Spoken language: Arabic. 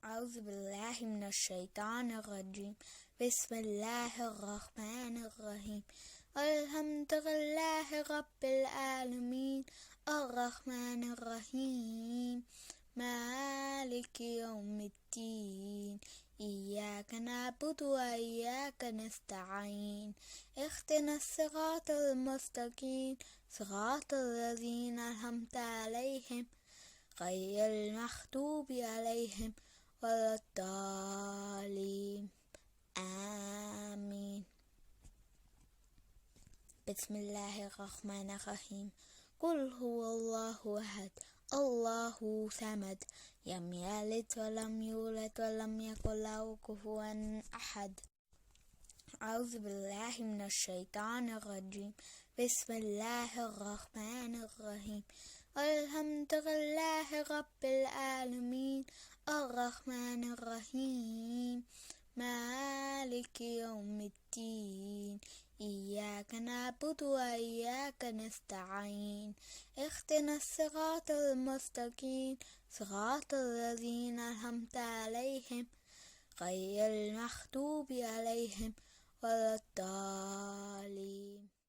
أعوذ بالله من الشيطان الرجيم. بسم الله الرحمن الرحيم. الحمد لله رب العالمين الرحمن الرحيم مالك يوم الدين إياك نعبد وإياك نستعين اهدنا الصراط المستقيم صراط الذين أنعمت عليهم غير المغضوب عليهم ولا الضالين آمين. بسم الله الرحمن الرحيم. قل هو الله أحد الله صمد لم يلد ولم يولد ولم يكن له كفوا أحد. أعوذ بالله من الشيطان الرجيم. بسم الله الرحمن الرحيم. الحمد لله رب العالمين الرحمن الرحيم مالك يوم الدين إياك نعبد وإياك نستعين اهدنا الصراط المستقيم صراط الذين أنعمت عليهم غير المغضوب عليهم ولا الضالين.